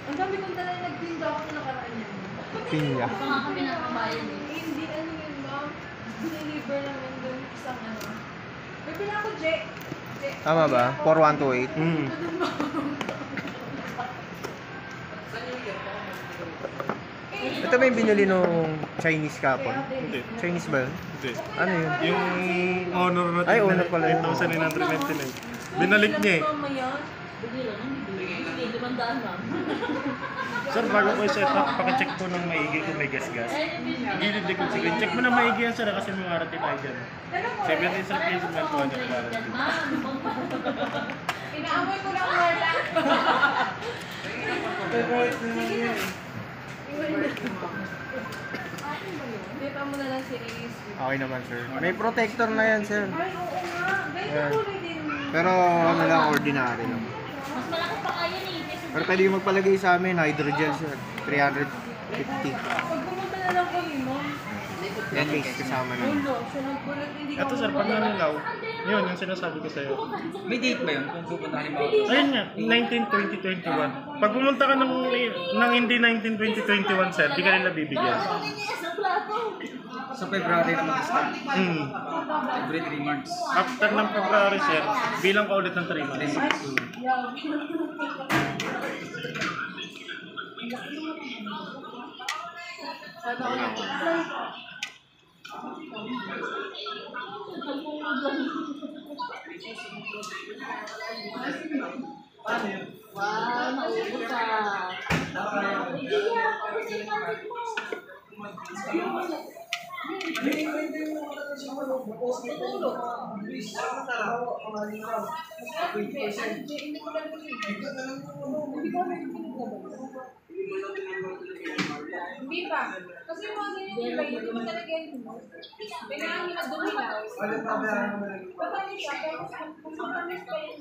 Ang dami kong talaga nagtinda ako na nakaraan yan. Pinya. Baka nga kami nakabayan eh. Hindi, ano yun, ma'am? Dineliver naman doon isang ano. May pila ako, Jay. Tama ba? 4128. Ito ba yung binili nung Chinese kapon? Hindi. Chinese ba yun? Hindi. Ano yun? Yung honor na Ay, honor pala yun. 8,999. Binalik niya eh. Mamaya. Bigla lang, hindi 500 lang. Sir, bago ko i-set up, pakicheck po ng maigi kung may gas-gas. Gilid ko sige. Check mo na maigi yan, sir, kasi may warranty tayo dyan. 70 sir, please, man po ang warranty. Inaamoy ko lang wala. Dito mo na lang si Ace. Okay naman, sir. May protector na yan, sir. Ay, oo nga. Ganyan kulay din. Pero ano lang, ordinary lang. Mas malaki pa kaya ni. Pero pwede yung magpalagay sa amin, hydrogel, sir. 350. Pag pumunta na lang kami, ma'am. Yan, case kasama na. Ulo, siya nagkulat, hindi Ito sir, pag nanulaw, yun, yung sinasabi ko sa'yo. May date ba yun kung pupunta halimbawa? Ayun nga, 19-20-21. Pag pumunta ka ng hindi 19-20-21, sir, di ka nila bibigyan. Sa February na mag-start. Every 3 months. After ng February, sir, bilang ka ulit ng 3 months. Wow, naubos ka. Hindi pa. Kasi yung mga ganyan, di ba, yun naman talaga yun. May nangangin na dumilaw. Pagkalit siya, pero kung matamis pa yun,